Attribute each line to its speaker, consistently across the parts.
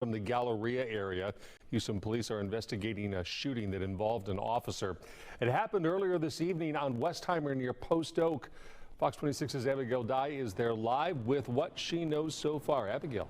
Speaker 1: from the Galleria area. Houston police are investigating a shooting that involved an officer. It happened earlier this evening on Westheimer near Post Oak. Fox 26's Abigail Dye is there live with what she knows so far. Abigail.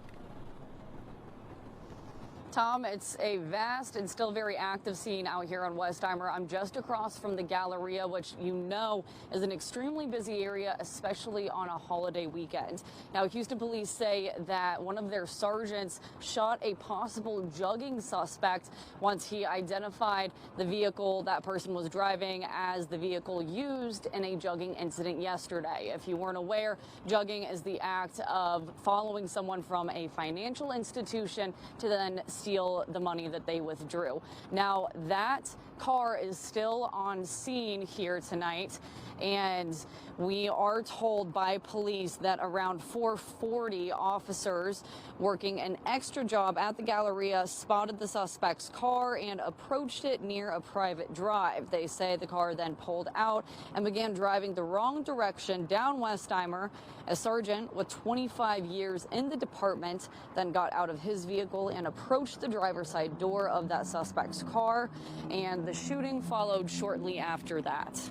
Speaker 2: Tom, it's a vast and still very active scene out here on Westheimer. I'm just across from the Galleria, which you know is an extremely busy area, especially on a holiday weekend. Now, Houston police say that one of their sergeants shot a possible jugging suspect once he identified the vehicle that person was driving as the vehicle used in a jugging incident yesterday. If you weren't aware, jugging is the act of following someone from a financial institution to then steal the money that they withdrew. Now, that car is still on scene here tonight, and we are told by police that around 4:40 officers working an extra job at the Galleria spotted the suspect's car and approached it near a private drive. They say the car then pulled out and began driving the wrong direction down Westheimer. A sergeant with 25 years in the department then got out of his vehicle and approached the driver's side door of that suspect's car, and the shooting followed shortly after that.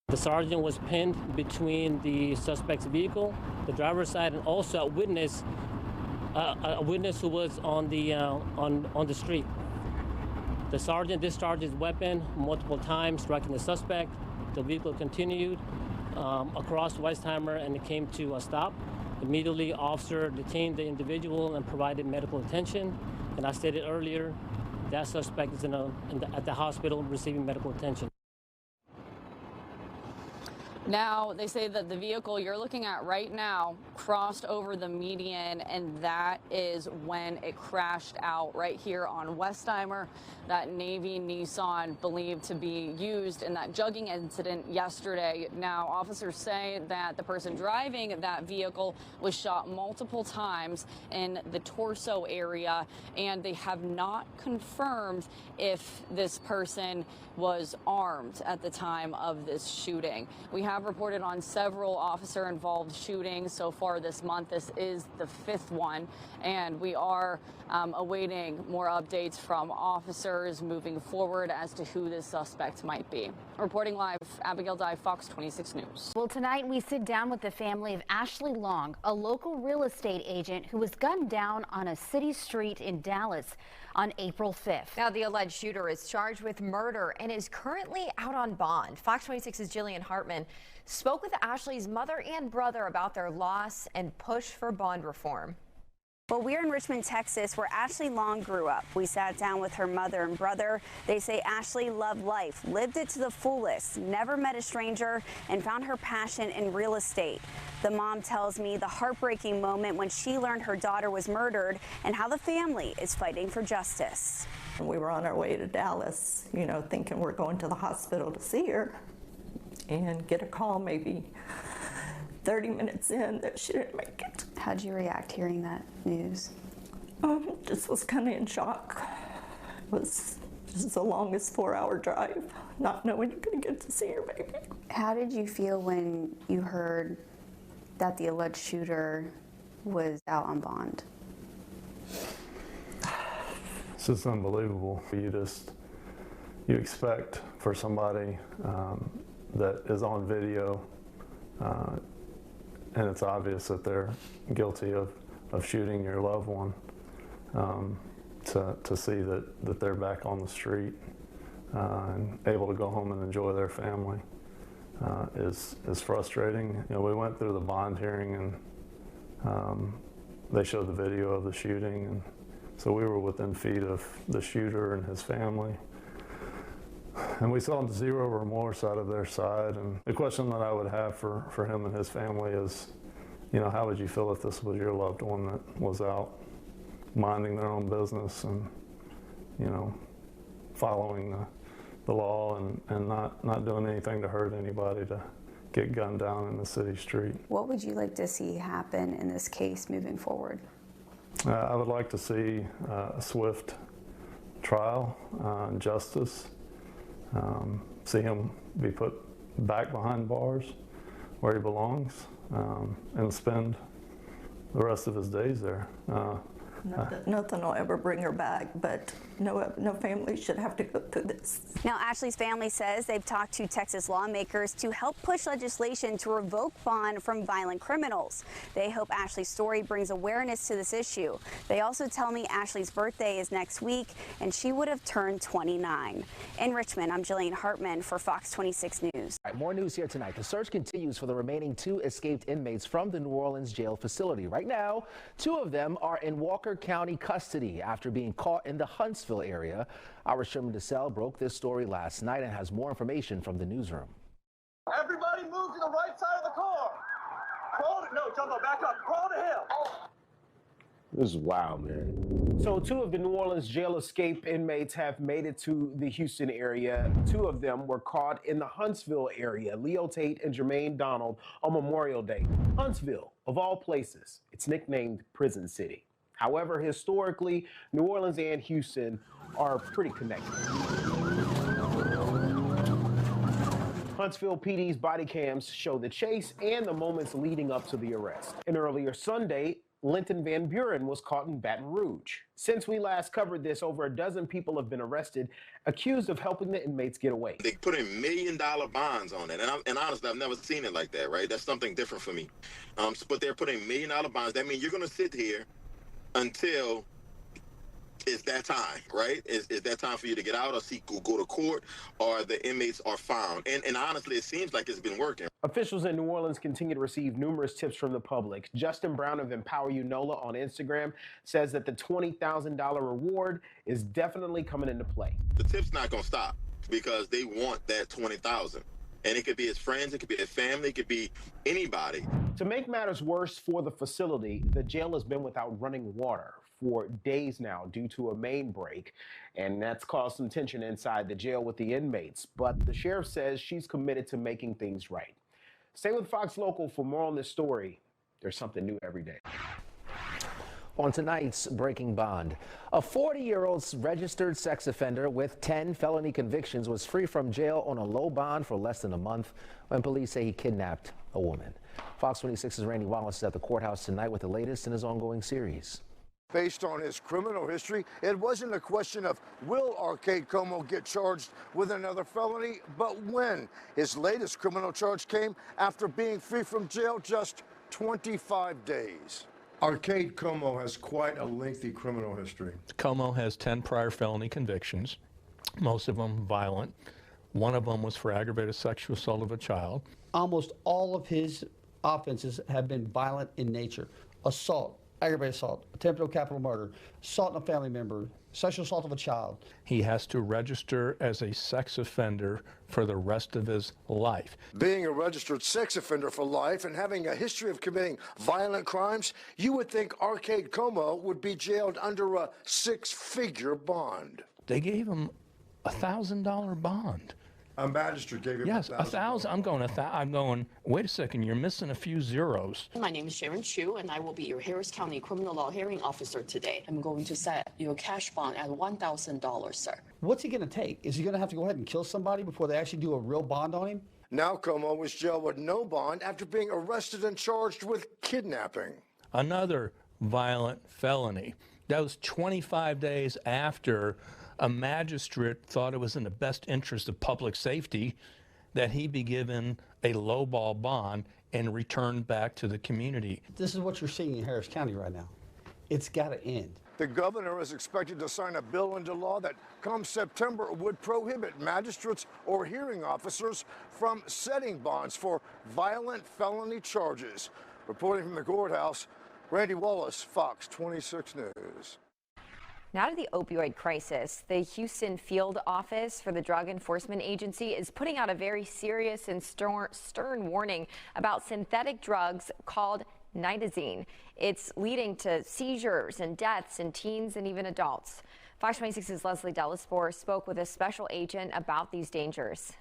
Speaker 3: The sergeant was pinned between the suspect's vehicle, the driver's side, and also a witness who was on the street. The sergeant discharged his weapon multiple times, striking the suspect. The vehicle continued across Westheimer, and it came to a stop. Immediately, officer detained the individual and provided medical attention. And I stated earlier, that suspect is at the hospital receiving medical attention.
Speaker 2: Now, they say that the vehicle you're looking at right now crossed over the median, and that is when it crashed out right here on Westheimer. That Navy Nissan believed to be used in that jugging incident yesterday. Now, officers say that the person driving that vehicle was shot multiple times in the torso area, and they have not confirmed if this person was armed at the time of this shooting. We have reported on several officer-involved shootings so far this month. This is the 5th one, and we are awaiting more updates from officers moving forward as to who this suspect might be. Reporting live, Abigail Dye, Fox 26 News.
Speaker 4: Well, tonight we sit down with the family of Ashley Long, a local real estate agent who was gunned down on a city street in Dallas on April 5th.
Speaker 5: Now, the alleged shooter is charged with murder and is currently out on bond. Fox 26's Jillian Hartman spoke with Ashley's mother and brother about their loss and push for bond reform.
Speaker 6: Well, we're in Richmond, Texas, where Ashley Long grew up. We sat down with her mother and brother. They say Ashley loved life, lived it to the fullest, never met a stranger, and found her passion in real estate. The mom tells me the heartbreaking moment when she learned her daughter was murdered and how the family is fighting for justice.
Speaker 7: We were on our way to Dallas, thinking we're going to the hospital to see her, and get a call maybe 30 minutes in that she didn't make it.
Speaker 6: How'd you react hearing that news?
Speaker 7: Just was kind of in shock. It was just the longest 4-hour drive, not knowing you're going to get to see your baby.
Speaker 6: How did you feel when you heard that the alleged shooter was out on bond?
Speaker 8: It's just unbelievable. You expect for somebody that is on video, and it's obvious that they're guilty of shooting your loved one, to see that they're back on the street and able to go home and enjoy their family is frustrating. We went through the bond hearing, and they showed the video of the shooting, and so we were within feet of the shooter and his family. And we saw zero remorse out of their side. And the question that I would have for him and his family is, how would you feel if this was your loved one that was out minding their own business and, following the law and not doing anything to hurt anybody to get gunned down in the city street?
Speaker 6: What would you like to see happen in this case moving forward?
Speaker 8: I would like to see a swift trial and justice. See him be put back behind bars where he belongs, and spend the rest of his days there.
Speaker 7: Nothing will ever bring her back, but no family should have to go through this.
Speaker 6: Now, Ashley's family says they've talked to Texas lawmakers to help push legislation to revoke bond from violent criminals. They hope Ashley's story brings awareness to this issue. They also tell me Ashley's birthday is next week, and she would have turned 29. In Richmond, I'm Jillian Hartman for Fox 26 News.
Speaker 9: All right, more news here tonight. The search continues for the remaining 2 escaped inmates from the New Orleans jail facility. Right now, 2 of them are in Walker County custody after being caught in the Huntsville area. Our Sherman DeSalle broke this story last night and has more information from the newsroom.
Speaker 10: Everybody move to the right side of the car. Jumbo, back up. Crawl to him.
Speaker 11: This is wild, man.
Speaker 12: So 2 of the New Orleans jail escape inmates have made it to the Houston area. 2 of them were caught in the Huntsville area, Leo Tate and Jermaine Donald, on Memorial Day. Huntsville, of all places, it's nicknamed Prison City. However, historically, New Orleans and Houston are pretty connected. Huntsville PD's body cams show the chase and the moments leading up to the arrest. And earlier Sunday, Linton Van Buren was caught in Baton Rouge. Since we last covered this, over a dozen people have been arrested, accused of helping the inmates get away.
Speaker 13: They put in $1 million bonds on it, and honestly, I've never seen it like that, right? That's something different for me. But they're putting $1 million bonds. That means you're going to sit here until it's that time, right? Is that time for you to get out or go to court, or the inmates are found? And honestly, it seems like it's been working.
Speaker 12: Officials in New Orleans continue to receive numerous tips from the public. Justin Brown of Empower You NOLA on Instagram says that the $20,000 reward is definitely coming into play.
Speaker 13: The tip's not going to stop because they want that $20,000. And it could be his friends, it could be his family, it could be anybody.
Speaker 12: To make matters worse for the facility, the jail has been without running water for days now due to a main break, and that's caused some tension inside the jail with the inmates. But the sheriff says she's committed to making things right. Stay with Fox Local for more on this story. There's something new every day.
Speaker 9: On tonight's Breaking Bond, a 40-year-old registered sex offender with 10 felony convictions was free from jail on a low bond for less than a month when police say he kidnapped a woman. Fox 26's Randy Wallace is at the courthouse tonight with the latest in his ongoing series.
Speaker 14: Based on his criminal history, it wasn't a question of will Arcade Como get charged with another felony, but when. His latest criminal charge came after being free from jail just 25 days.
Speaker 15: Arcade Como has quite a lengthy criminal history.
Speaker 16: Como has 10 prior felony convictions, most of them violent. One of them was for aggravated sexual assault of a child.
Speaker 17: Almost all of his offenses have been violent in nature. Assault, aggravated assault, attempted capital murder, assault on a family member, sexual assault of a child.
Speaker 16: He has to register as a sex offender for the rest of his life.
Speaker 14: Being a registered sex offender for life and having a history of committing violent crimes, you would think Arcade Como would be jailed under a 6-figure bond.
Speaker 16: They gave him a $1,000 bond.
Speaker 15: A magistrate gave him
Speaker 16: yes, $1,000. I'm going, wait a second, you're missing a few zeros.
Speaker 18: My name is Sharon Chu, and I will be your Harris County Criminal Law Hearing Officer today. I'm going to set your cash bond at $1,000, sir.
Speaker 17: What's he going to take? Is he going to have to go ahead and kill somebody before they actually do a real bond on him?
Speaker 14: Now Como was jailed with no bond after being arrested and charged with kidnapping.
Speaker 16: Another violent felony. That was 25 days after a magistrate thought it was in the best interest of public safety that he be given a lowball bond and returned back to the community.
Speaker 17: This is what you're seeing in Harris County right now. It's got to end.
Speaker 14: The governor is expected to sign a bill into law that come September would prohibit magistrates or hearing officers from setting bonds for violent felony charges. Reporting from the courthouse, Randy Wallace, Fox 26 News.
Speaker 5: Now to the opioid crisis. The Houston Field Office for the Drug Enforcement Agency is putting out a very serious and stern warning about synthetic drugs called nitazene. It's leading to seizures and deaths in teens and even adults. Fox 26's Leslie Delaspore spoke with a special agent about these dangers.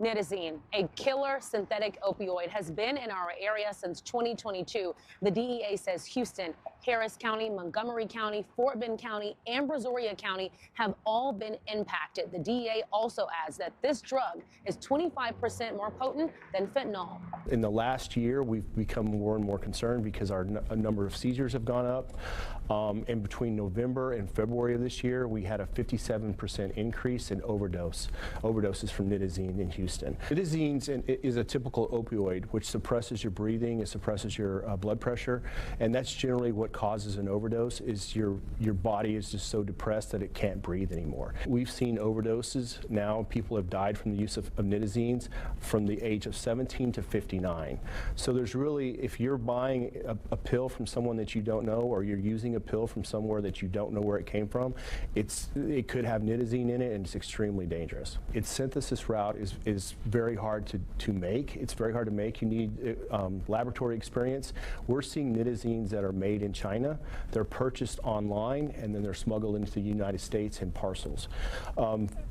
Speaker 19: Nitazene, a killer synthetic opioid, has been in our area since 2022. The DEA says Houston, Harris County, Montgomery County, Fort Bend County, and Brazoria County have all been impacted. The DEA also adds that this drug is 25% more potent than fentanyl.
Speaker 20: In the last year, we've become more and more concerned because a number of seizures have gone up. And between November and February of this year, we had a 57% increase in overdoses from nitazene in Houston. Nitazene is a typical opioid which suppresses your breathing, it suppresses your blood pressure, and that's generally what causes an overdose. Is your body is just so depressed that it can't breathe anymore. We've seen overdoses now. People have died from the use of nitazenes from the age of 17 to 59. So there's really, if you're buying a pill from someone that you don't know, or you're using a pill from somewhere that you don't know where it came from, it could have nitazene in it, and it's extremely dangerous. Its synthesis route is very hard to make. It's very hard to make. You need laboratory experience. We're seeing nitazenes that are made in China. They're purchased online, and then they're smuggled into the United States in parcels.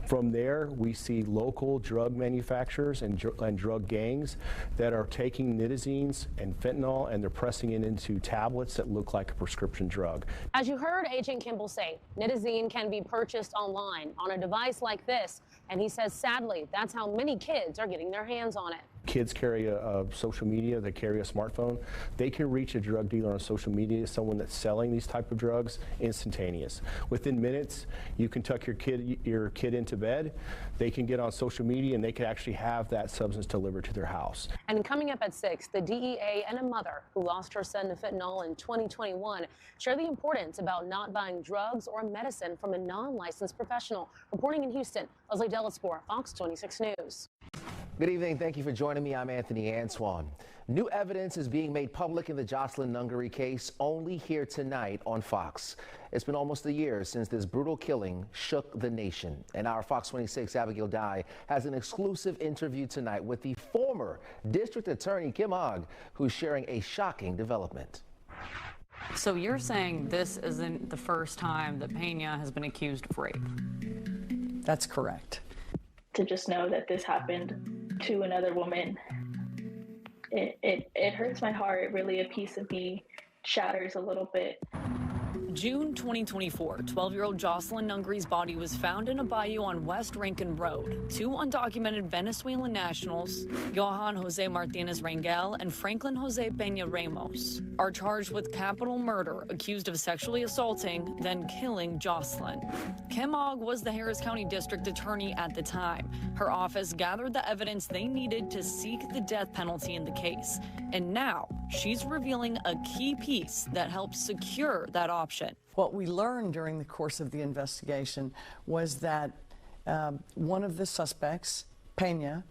Speaker 20: From there, we see local drug manufacturers and drug gangs that are taking nitazenes and fentanyl, and they're pressing it into tablets that look like a prescription drug.
Speaker 19: As you heard Agent Kimball say, nitazene can be purchased online on a device like this, and he says sadly that's how many kids are getting their hands on it.
Speaker 20: Kids carry a social media, they carry a smartphone. They can reach a drug dealer on social media, someone that's selling these type of drugs, instantaneous. Within minutes, you can tuck your kid into bed, they can get on social media, and they can actually have that substance delivered to their house.
Speaker 19: And coming up at 6, the DEA and a mother who lost her son to fentanyl in 2021 share the importance about not buying drugs or medicine from a non-licensed professional. Reporting in Houston, Leslie Delaspore, Fox 26 News.
Speaker 9: Good evening. Thank you for joining me. I'm Anthony Antoine. New evidence is being made public in the Jocelyn Nungary case only here tonight on Fox. It's been almost a year since this brutal killing shook the nation. And our Fox 26 Abigail Dye has an exclusive interview tonight with the former district attorney, Kim Ogg, who's sharing a shocking development.
Speaker 2: So you're saying this isn't the first time that Pena has been accused of rape?
Speaker 21: That's correct.
Speaker 22: To just know that this happened to another woman, it hurts my heart. Really, a piece of me shatters a little bit.
Speaker 2: June 2024, 12-year-old Jocelyn Nungary's body was found in a bayou on West Rankin Road. 2 undocumented Venezuelan nationals, Johan Jose Martinez Rangel and Franklin Jose Pena Ramos, are charged with capital murder, accused of sexually assaulting, then killing Jocelyn. Kim Ogg was the Harris County District Attorney at the time. Her office gathered the evidence they needed to seek the death penalty in the case. And now she's revealing a key piece that helps secure that option.
Speaker 21: What we learned during the course of the investigation was that one of the suspects, Pena,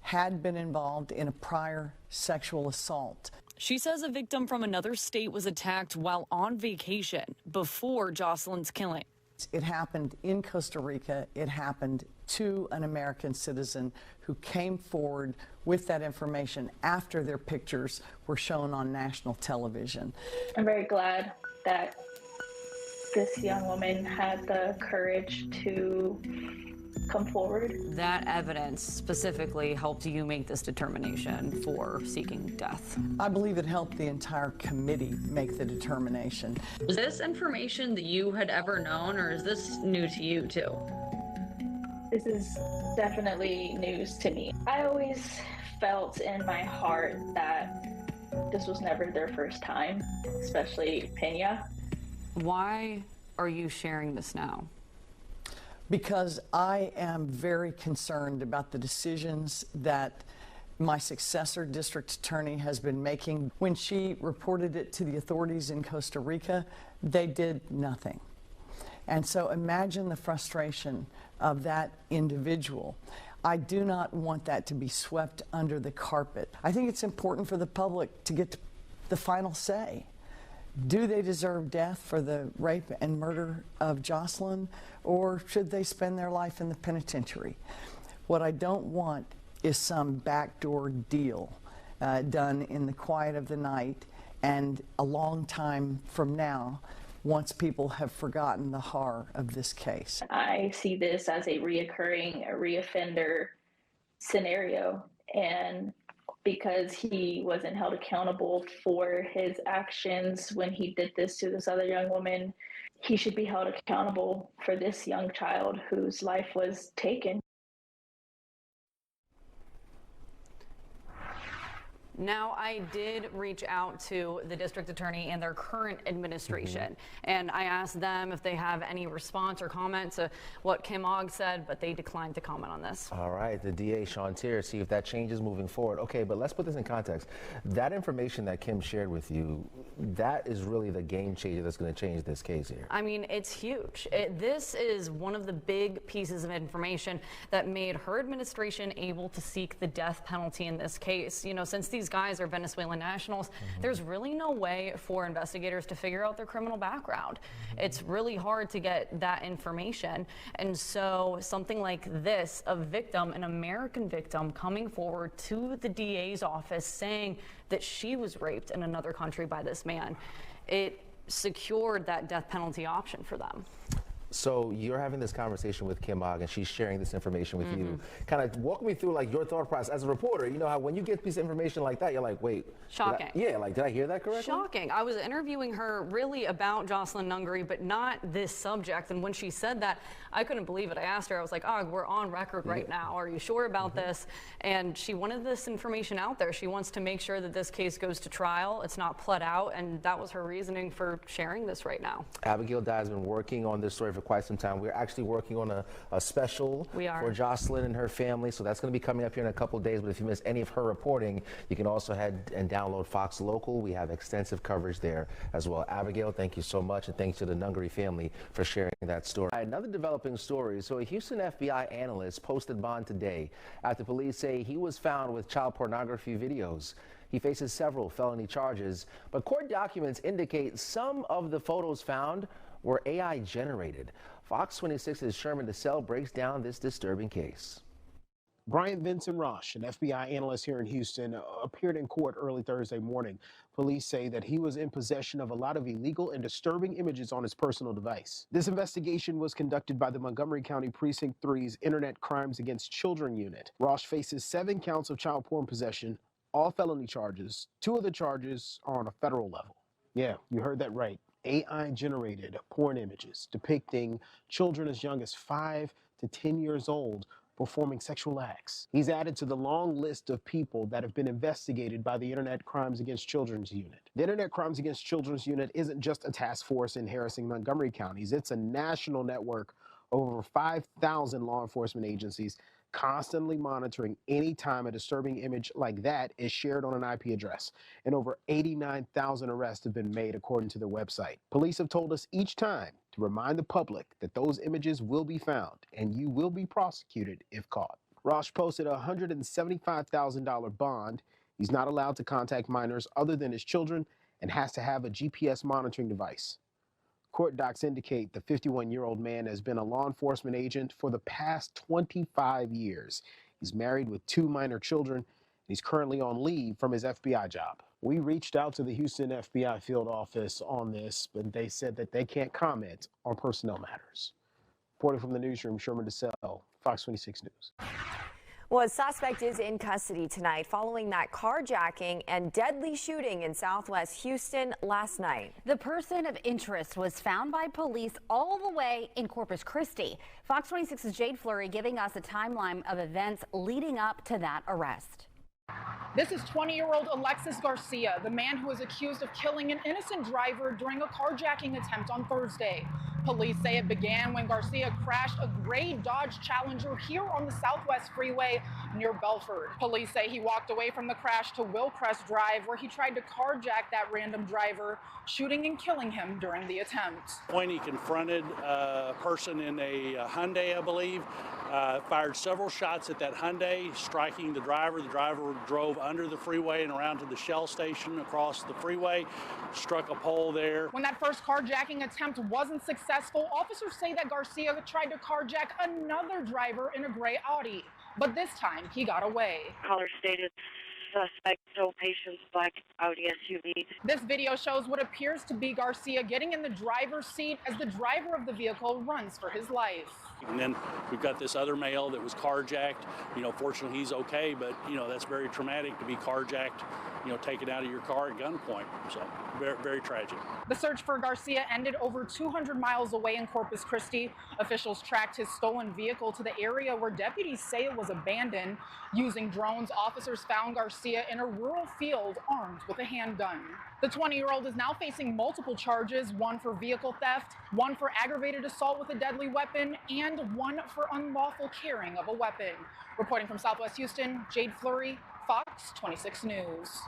Speaker 21: had been involved in a prior sexual assault.
Speaker 2: She says a victim from another state was attacked while on vacation before Jocelyn's killing.
Speaker 21: It happened in Costa Rica. It happened to an American citizen who came forward with that information after their pictures were shown on national television.
Speaker 22: I'm very glad that this young woman had the courage to come forward.
Speaker 2: That evidence specifically helped you make this determination for seeking death?
Speaker 21: I believe it helped the entire committee make the determination.
Speaker 2: Was this information that you had ever known, or is this new to you too?
Speaker 22: This is definitely news to me. I always felt in my heart that this was never their first time, especially Pena.
Speaker 2: Why are you sharing this now?
Speaker 21: Because I am very concerned about the decisions that my successor district attorney has been making. When she reported it to the authorities in Costa Rica, they did nothing. And so imagine the frustration of that individual. I do not want that to be swept under the carpet. I think it's important for the public to get the final say. Do they deserve death for the rape and murder of Jocelyn, or should they spend their life in the penitentiary? What I don't want is some backdoor deal done in the quiet of the night and a long time from now, once people have forgotten the horror of this case.
Speaker 22: I see this as a reoccurring, reoffender scenario. And because he wasn't held accountable for his actions when he did this to this other young woman, he should be held accountable for this young child whose life was taken.
Speaker 2: Now, I did reach out to the district attorney and their current administration, and I asked them if they have any response or comment to what Kim Ogg said, but they declined to comment on this.
Speaker 9: All right, the DA, Sean Tier, see if that changes moving forward. Okay, but let's put this in context. That information that Kim shared with you, that is really the game changer that's going to change this case here.
Speaker 2: I mean, it's huge. This is one of the big pieces of information that made her administration able to seek the death penalty in this case. You know, since these guys are Venezuelan nationals, there's really no way for investigators to figure out their criminal background. It's really hard to get that information. And so something like this, a victim, an American victim, coming forward to the DA's office saying that she was raped in another country by this man, it secured that death penalty option for them.
Speaker 9: So you're having this conversation with Kim Ogg, and she's sharing this information with you. Kind of walk me through like your thought process as a reporter. You know how when you get a piece of information like that, you're like, wait.
Speaker 2: Shocking.
Speaker 9: Did I hear that correctly?
Speaker 2: Shocking. I was interviewing her really about Jocelyn Nungary, but not this subject. And when she said that, I couldn't believe it. I asked her, I was like, Ogg, we're on record right now. Are you sure about this? And she wanted this information out there. She wants to make sure that this case goes to trial. It's not pled out. And that was her reasoning for sharing this right now.
Speaker 9: Abigail Dye has been working on this story for quite some time. We're actually working on a special for Jocelyn and her family, so that's going to be coming up here in a couple of days. But if you missed any of her reporting, you can also head and download Fox Local. We have extensive coverage there as well. Abigail, thank you so much, and thanks to the Nungary family for sharing that story. Another developing story. So a Houston FBI analyst posted bond today after police say he was found with child pornography videos. He faces several felony charges, but court documents indicate some of the photos found were AI generated. Fox 26's Sherman DeSalle breaks down this disturbing case.
Speaker 12: Brian Vincent Roche, an FBI analyst here in Houston, appeared in court early Thursday morning. Police say that he was in possession of a lot of illegal and disturbing images on his personal device. This investigation was conducted by the Montgomery County Precinct 3's Internet Crimes Against Children unit. Roche faces 7 counts of child porn possession, all felony charges. 2 of the charges are on a federal level. Yeah, you heard that right. AI-generated porn images depicting children as young as 5 to 10 years old performing sexual acts. He's added to the long list of people that have been investigated by the Internet Crimes Against Children's Unit. The Internet Crimes Against Children's Unit isn't just a task force in Harris and Montgomery counties. It's a national network of over 5,000 law enforcement agencies constantly monitoring any time a disturbing image like that is shared on an IP address. And over 89,000 arrests have been made according to their website. Police have told us each time to remind the public that those images will be found and you will be prosecuted if caught. Roche posted a $175,000 bond. He's not allowed to contact minors other than his children and has to have a GPS monitoring device. Court docs indicate the 51-year-old man has been a law enforcement agent for the past 25 years. He's married with 2 minor children, and he's currently on leave from his FBI job. We reached out to the Houston FBI field office on this, but they said that they can't comment on personnel matters. Reporting from the newsroom, Sherman DeSalle, Fox 26 News.
Speaker 5: Well, a suspect is in custody tonight following that carjacking and deadly shooting in southwest Houston last night.
Speaker 4: The person of interest was found by police all the way in Corpus Christi. Fox 26's Jade Fleury giving us a timeline of events leading up to that arrest.
Speaker 1: This is 20-year-old Alexis Garcia, the man who is accused of killing an innocent driver during a carjacking attempt on Thursday. Police say it began when Garcia crashed a gray Dodge Challenger here on the Southwest Freeway near Belford. Police say he walked away from the crash to Willcrest Drive, where he tried to carjack that random driver, shooting and killing him during the attempt.
Speaker 3: When he confronted a person in a Hyundai, I believe, fired several shots at that Hyundai, striking the driver. The driver drove under the freeway and around to the Shell station across the freeway, struck a pole there.
Speaker 1: When that first carjacking attempt wasn't successful, officers say that Garcia tried to carjack another driver in a gray Audi, but this time he got away.
Speaker 23: Caller stated
Speaker 7: suspect stole patient's black Audi SUV.
Speaker 1: This video shows what appears to be Garcia getting in the driver's seat as the driver of the vehicle runs for his life.
Speaker 3: And then we've got this other male that was carjacked. Fortunately he's okay, but that's very traumatic to be carjacked, taken out of your car at gunpoint. So very, very tragic.
Speaker 1: The search for Garcia ended over 200 miles away in Corpus Christi. Officials tracked his stolen vehicle to the area where deputies say it was abandoned. Using drones, officers found Garcia in a rural field armed with a handgun. The 20-year-old is now facing multiple charges, one for vehicle theft, one for aggravated assault with a deadly weapon, and one for unlawful carrying of a weapon. Reporting from Southwest Houston, Jade Fleury, Fox 26 News.